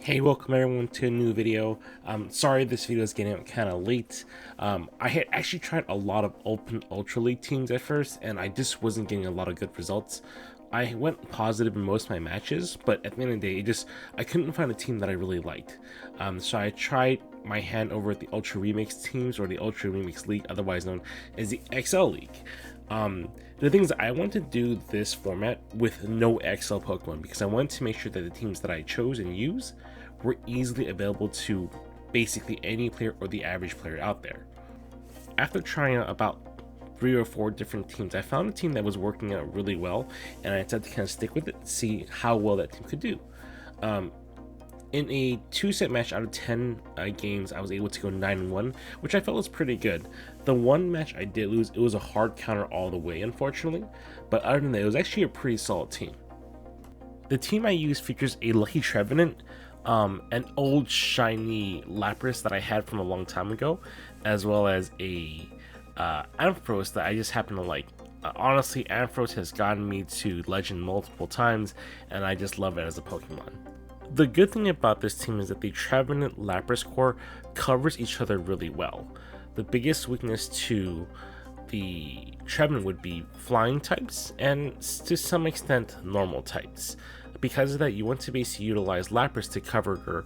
Hey, welcome everyone to a new video. Sorry this video is getting out kind of late. I had actually tried a lot of open Ultra League teams at first, and I just wasn't getting a lot of good results. I went positive in most of my matches, but at the end of the day, I couldn't find a team that I really liked. So I tried my hand over at the Ultra Remix teams, or the Ultra Remix League, otherwise known as the XL League. The thing is, I want to do this format with no XL Pokemon because I wanted to make sure that the teams that I chose and use were easily available to basically any player or the average player out there. After trying out about 3 or 4 different teams, I found a team that was working out really well, and I decided to kind of stick with it and see how well that team could do. In a 2-set match out of 10 games, I was able to go 9-1, which I felt was pretty good. The one match I did lose, it was a hard counter all the way, unfortunately, but other than that, it was actually a pretty solid team. The team I used features a lucky Trevenant, an old shiny Lapras that I had from a long time ago, as well as a Ampharos that I just happen to like. Honestly, Ampharos has gotten me to Legend multiple times, and I just love it as a Pokemon. The good thing about this team is that the Trevenant Lapras core covers each other really well. The biggest weakness to the Trevenant would be flying types, and to some extent normal types. Because of that, you want to basically utilize Lapras to cover your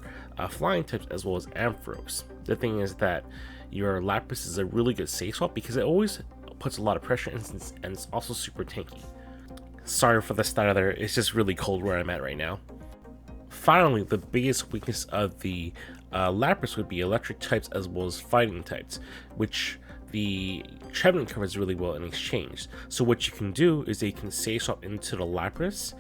flying types as well as Ampharos. The thing is that your Lapras is a really good safe swap because it always puts a lot of pressure and it's also super tanky. Sorry for the style there, it's just really cold where I'm at right now. Finally, the biggest weakness of the Lapras would be electric types as well as fighting types, which the Trevenant covers really well in exchange. So what you can do is that you can safe swap into the Lapras.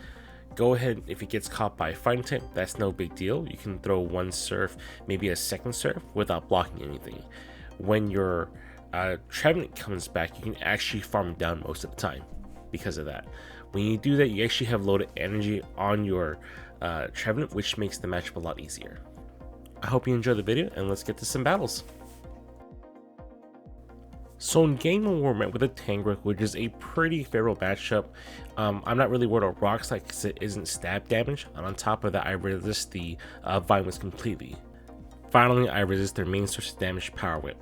Go ahead, if it gets caught by a fighting type, that's no big deal. You can throw one surf, maybe a second surf, without blocking anything. When your Trevenant comes back, you can actually farm it down most of the time because of that. When you do that, you actually have loaded energy on your Trevenant, which makes the matchup a lot easier. I hope you enjoyed the video, and let's get to some battles. So in game 1, we're met with a Tangrowth, which is a pretty favorable matchup. I'm not really worried about Rock Slide because it isn't stab damage, and on top of that, I resist the Violence completely. Finally, I resist their main source of damage, Power Whip.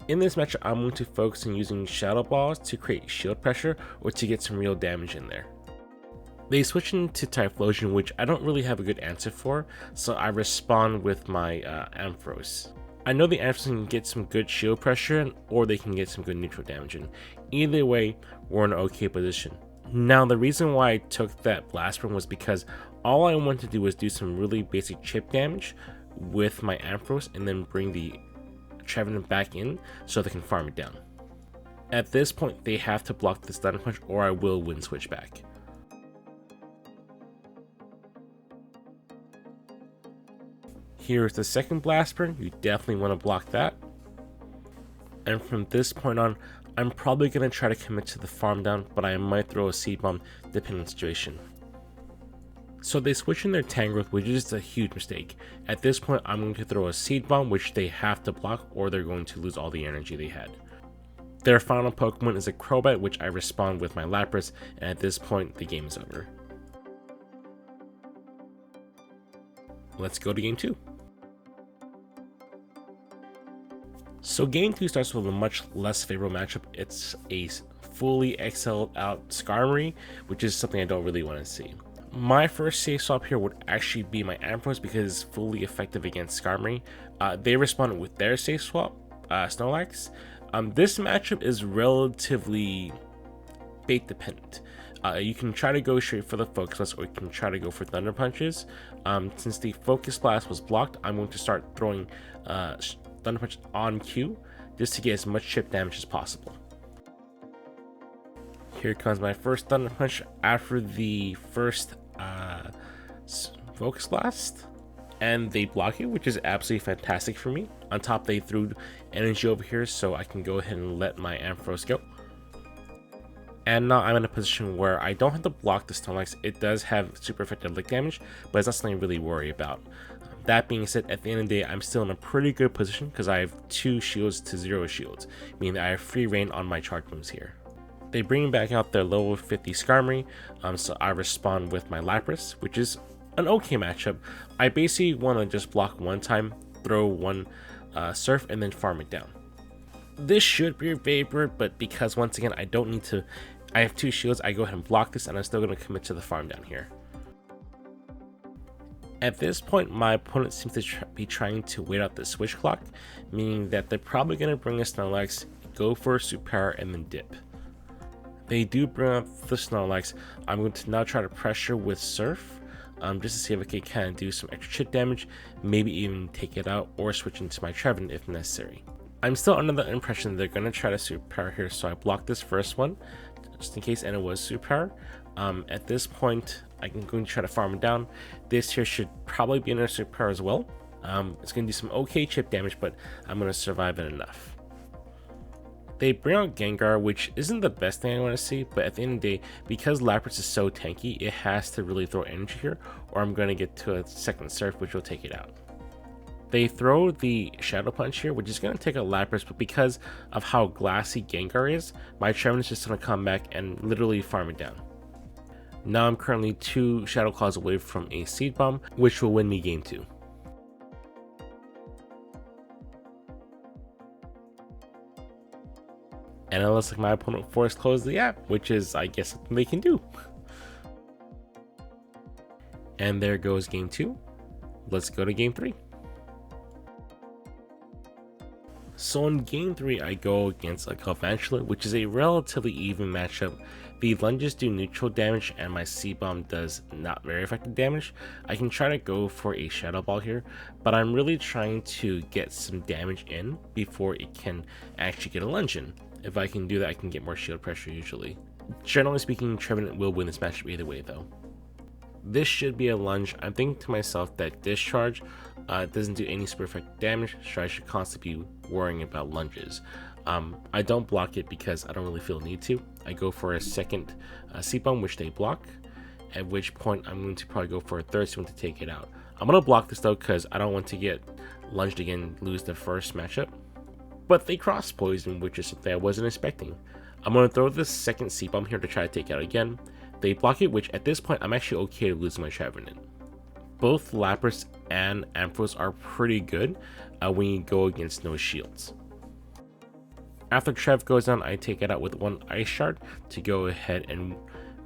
In this matchup, I'm going to focus on using Shadow Balls to create shield pressure or to get some real damage in there. They switch into Typhlosion, which I don't really have a good answer for, so I respond with my Ampharos. I know the Ampharos can get some good shield pressure in, or they can get some good neutral damage in. Either way, we're in an okay position. Now, the reason why I took that Blast Burn was because all I wanted to do was do some really basic chip damage with my Ampharos and then bring the Trevenant back in so they can farm it down. At this point, they have to block this Thunder Punch or I will win switch back. Here's the second Blast Burn, you definitely want to block that. And from this point on, I'm probably going to try to commit to the farm down, but I might throw a Seed Bomb depending on the situation. So they switch in their Tangrowth, which is a huge mistake. At this point, I'm going to throw a Seed Bomb, which they have to block or they're going to lose all the energy they had. Their final Pokemon is a Crobat, which I respond with my Lapras, and at this point, the game is over. Let's go to game 2. So game 2 starts with a much less favorable matchup. It's a fully XL'd out Skarmory, which is something I don't really want to see. My first safe swap here would actually be my Ampharos because it's fully effective against Skarmory. They responded with their safe swap, Snorlax. This matchup is relatively bait dependent. You can try to go straight for the Focus Blast or you can try to go for Thunder Punches. Since the Focus Blast was blocked, I'm going to start throwing Thunder Punch on cue just to get as much chip damage as possible. Here comes my first Thunder Punch after the first Focus Blast, and they block it, which is absolutely fantastic for me. On top, they threw energy over here, so I can go ahead and let my Ampharos go. And now I'm in a position where I don't have to block the Snorlax. It does have super effective lick damage, but it's not something I really worry about. That being said, at the end of the day, I'm still in a pretty good position because I have 2 shields to 0 shields, meaning that I have free reign on my charge moves here. They bring back out their level 50 Skarmory, so I respond with my Lapras, which is An okay matchup. I basically want to just block one time, throw one surf, and then farm it down. This should be a favorite, but because once again I don't need to, I have 2 shields, I go ahead and block this, and I'm still going to commit to the farm down here. At this point, my opponent seems to be trying to wait out the switch clock, meaning that they're probably going to bring a Snorlax, go for a Super, and then dip. They do bring up the Snorlax. I'm going to now try to pressure with Surf, just to see if I can kind of do some extra chip damage, maybe even take it out or switch into my Trevenant if necessary. I'm still under the impression they're going to try to Super here, so I blocked this first one just in case, and it was Super. At this point, I'm going to try to farm it down. This here should probably be another Super as well. It's going to do some okay chip damage, but I'm going to survive it enough. They bring out Gengar, which isn't the best thing I want to see, but at the end of the day, because Lapras is so tanky, it has to really throw energy here, or I'm going to get to a second Surf, which will take it out. They throw the Shadow Punch here, which is going to take a Lapras, but because of how glassy Gengar is, my Trevenant is just going to come back and literally farm it down. Now I'm currently 2 Shadow Claws away from a Seed Bomb, which will win me game 2. And it looks like my opponent force closed the app, which is, I guess, something they can do. And there goes game 2. Let's go to game 3. So in game 3, I go against a Galvantula, which is a relatively even matchup. The lunges do neutral damage and my C-Bomb does not very effective damage. I can try to go for a Shadow Ball here, but I'm really trying to get some damage in before it can actually get a lunge in. If I can do that, I can get more shield pressure usually. Generally speaking, Trevenant will win this matchup either way though. This should be a lunge. I'm thinking to myself that Discharge doesn't do any super effective damage, so I should constantly be worrying about lunges. I don't block it because I don't really feel a need to. I go for a second C-Bomb, which they block, at which point I'm going to probably go for a third one to take it out. I'm going to block this though because I don't want to get lunged again, lose the first matchup. But they cross poison, which is something I wasn't expecting. I'm going to throw this second C-Bomb here to try to take it out again. They block it, which at this point I'm actually okay losing my Trevenant. Both Lapras and Ampharos are pretty good when you go against no shields. After Trev goes down, I take it out with 1 Ice Shard to go ahead and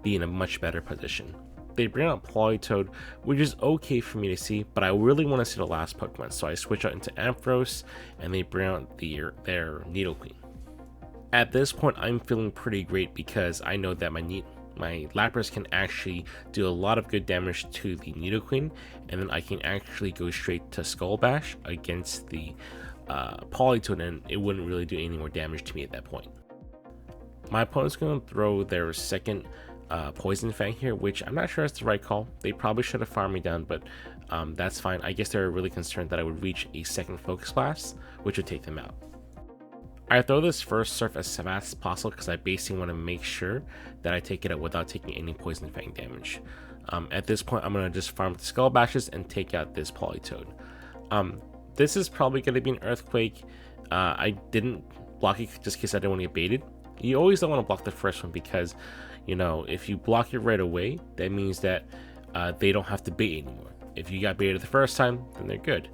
be in a much better position. They bring out Politoed, which is okay for me to see, but I really want to see the last Pokemon, so I switch out into Ampharos, and they bring out their Nidoqueen. At this point, I'm feeling pretty great because I know that my Lapras can actually do a lot of good damage to the Nidoqueen, and then I can actually go straight to Skull Bash against the Politoed, and it wouldn't really do any more damage to me at that point. My opponent's going to throw their second Poison Fang here, which I'm not sure is the right call. They probably should have farmed me down, but that's fine. I guess they're really concerned that I would reach a second Focus Blast, which would take them out. I throw this first Surf as fast as possible because I basically want to make sure that I take it out without taking any Poison Fang damage. At this point, I'm going to just farm the Skull Bashes and take out this Politoed. This is probably going to be an Earthquake. I didn't block it just in case I didn't want to get baited. You always don't want to block the first one because, you know, if you block it right away, that means that they don't have to bait anymore. If you got baited the first time, then they're good.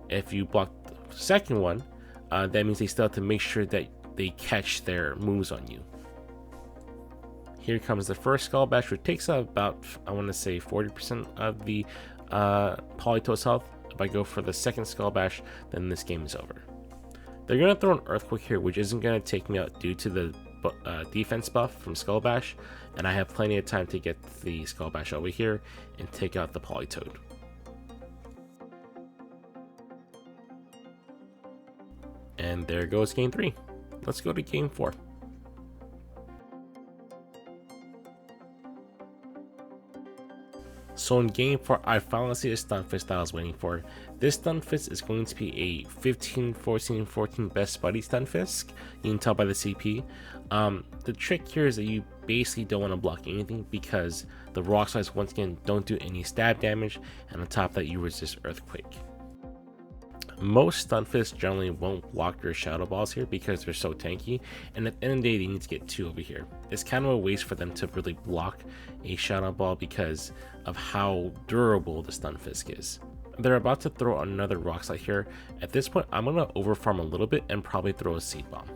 If you block the second one, that means they still have to make sure that they catch their moves on you. Here comes the first Skull Bash, which takes about, I want to say, 40% of the Politoed's health. If I go for the second Skull Bash, then this game is over. They're going to throw an Earthquake here, which isn't going to take me out due to the defense buff from Skull Bash, and I have plenty of time to get the Skull Bash over here and take out the Politoed. And there goes game 3. Let's go to game 4. So in game 4, I finally see the Stunfisk that I was waiting for. This Stunfisk is going to be a 15, 14, 14 best buddy Stunfisk. You can tell by the CP. The trick here is that you basically don't want to block anything because the rock slides once again don't do any stab damage, and on top of that you resist Earthquake. Most Stunfisk generally won't block your Shadow Balls here because they're so tanky, and at the end of the day, they need to get 2 over here. It's kind of a waste for them to really block a Shadow Ball because of how durable the Stunfisk is. They're about to throw another Rock Slide here. At this point, I'm going to overfarm a little bit and probably throw a Seed Bomb.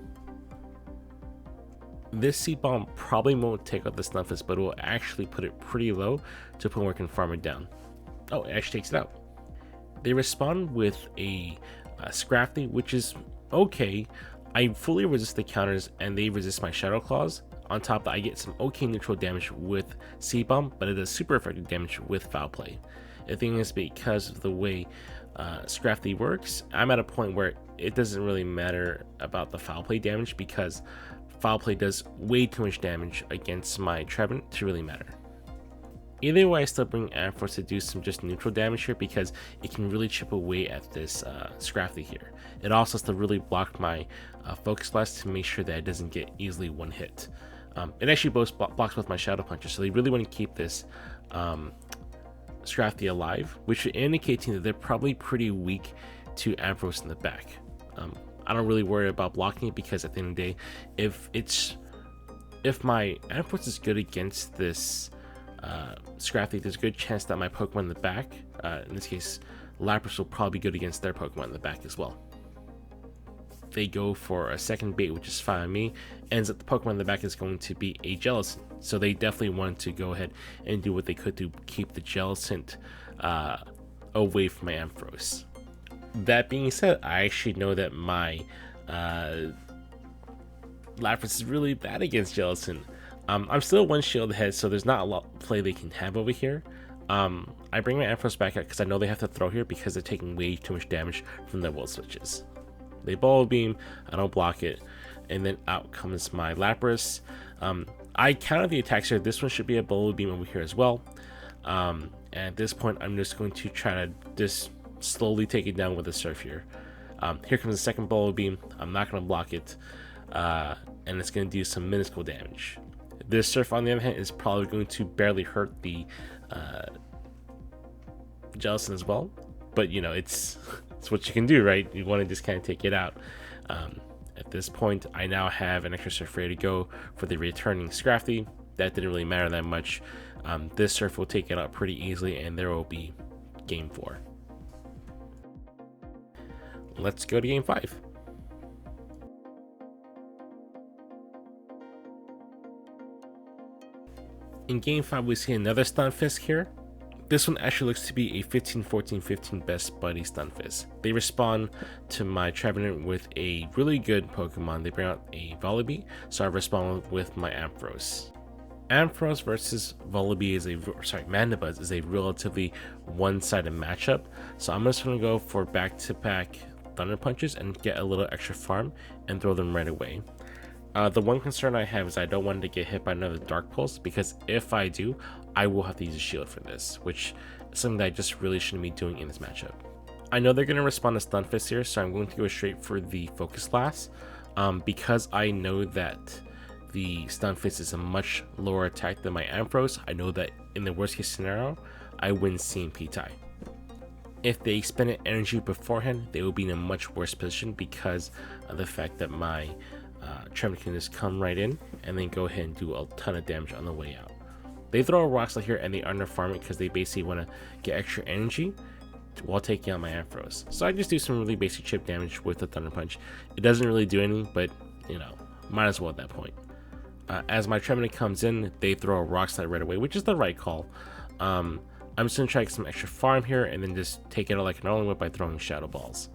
This Seed Bomb probably won't take out the Stunfisk, but it will actually put it pretty low to the point where it can farm it down. Oh, it actually takes it out. They respond with a Scrafty, which is okay. I fully resist the counters and they resist my Shadow Claws. On top of that, I get some okay neutral damage with Seed Bomb, but it does super effective damage with Foul Play. The thing is, because of the way Scrafty works, I'm at a point where it doesn't really matter about the Foul Play damage because Foul Play does way too much damage against my Trevenant to really matter. Either way, I still bring Ampharos to do some just neutral damage here because it can really chip away at this Scrafty here. It also has to really block my Focus Blast to make sure that it doesn't get easily one hit. It actually blocks both my Shadow Punches, so they really want to keep this Scrafty alive, which would indicate to me that they're probably pretty weak to Ampharos in the back. I don't really worry about blocking it because at the end of the day, if my Ampharos is good against this Scrafty, there's a good chance that my Pokemon in the back, in this case Lapras, will probably be good against their Pokemon in the back as well. They go for a second bait, which is fine with me. Ends up the Pokemon in the back is going to be a Jellicent, so they definitely wanted to go ahead and do what they could to keep the Jellicent away from my Ampharos. That being said, I actually know that my Lapras is really bad against Jellicent. I'm still 1 shield ahead, so there's not a lot of play they can have over here. I bring my Ampharos back out because I know they have to throw here because they're taking way too much damage from their Will Switches. They Bubble Beam, I don't block it, and then out comes my Lapras. I counted the attacks here. This one should be a Bubble Beam over here as well. And at this point, I'm just going to try to just slowly take it down with a Surf here. Here comes the second Bubble Beam. I'm not going to block it, and it's going to do some minuscule damage. This Surf, on the other hand, is probably going to barely hurt the Jellicent as well. But, you know, it's what you can do, right? You want to just kind of take it out. At this point, I now have an extra Surf ready to go for the returning Scrafty. That didn't really matter that much. This Surf will take it out pretty easily, and there will be Game 4. Let's go to Game 5. In Game 5, we see another Stunfisk here. This one actually looks to be a 15, 14, 15 best buddy Stunfisk. They respond to my Trevenant with a really good Pokemon. They bring out a Volibee, so I respond with my Ampharos. Ampharos versus Volibee Mandibuzz is a relatively one-sided matchup, so I'm just going to go for back-to-back Thunder Punches and get a little extra farm and throw them right away. The one concern I have is I don't want to get hit by another Dark Pulse, because if I do, I will have to use a shield for this, which is something that I just really shouldn't be doing in this matchup. I know they're going to respond to Stunfisk here, so I'm going to go straight for the Focus Blast, because I know that the Stunfisk is a much lower attack than my Ampharos. I know that in the worst case scenario, I win CMP tie. If they expended energy beforehand, they will be in a much worse position because of the fact that my Trevenant can just come right in and then go ahead and do a ton of damage on the way out. They throw a Rock Slide here and they underfarm it because they basically want to get extra energy while taking out my Ampharos. So I just do some really basic chip damage with the Thunder Punch. It doesn't really do anything, but you know, might as well at that point. As my Trevenant comes in, they throw a Rock Slide right away, which is the right call. I'm just going to try to get some extra farm here and then just take it out like an Only Whip by throwing Shadow Balls.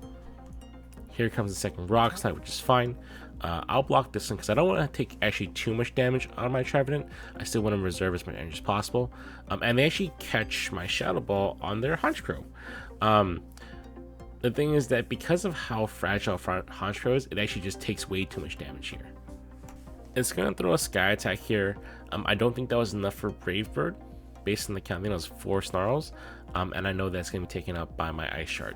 Here comes the second Rock Slide, which is fine. I'll block this one because I don't want to take actually too much damage on my Trevenant. I still want to reserve as much energy as possible. And they actually catch my Shadow Ball on their Honchkrow. The thing is that because of how fragile Honchkrow is, it actually just takes way too much damage here. It's going to throw a Sky Attack here. I don't think that was enough for Brave Bird. Based on the count, I think it was 4 Snarls. And I know that's going to be taken out by my Ice Shard.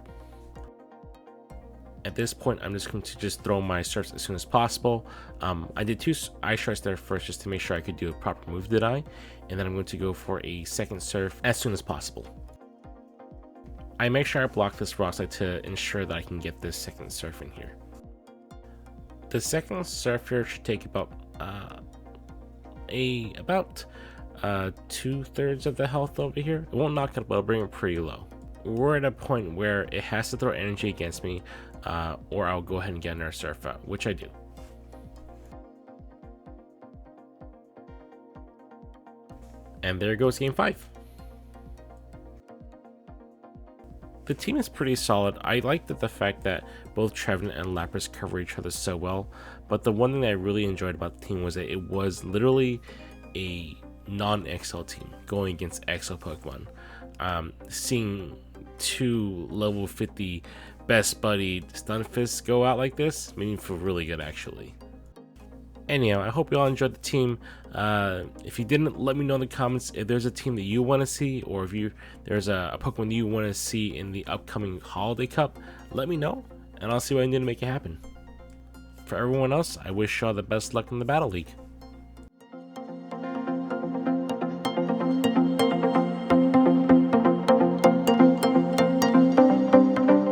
At this point, I'm just going to just throw my Surfs as soon as possible. I did 2 Ice Shards there first just to make sure I could do a proper move deny, and then I'm going to go for a second Surf as soon as possible. I make sure I block this rock slide to ensure that I can get this second surf in here. The second surf here should take about 2/3 of the health over here. It won't knock it, but it'll bring it pretty low. We're at a point where it has to throw energy against me, or I'll go ahead and get another surf out, which I do. And there goes game 5. The team is pretty solid. I like the fact that both Trevenant and Lapras cover each other so well, but the one thing that I really enjoyed about the team was that it was literally a non-XL team going against XL Pokemon. Seeing 2 level 50 best buddy Stunfists go out like this made me feel really good, actually. Anyhow, I hope you all enjoyed the team. If you didn't, let me know in the comments if there's a team that you want to see, or if there's a Pokemon you want to see in the upcoming Holiday Cup. Let me know, and I'll see what I can do to make it happen. For everyone else, I wish y'all the best luck in the Battle League.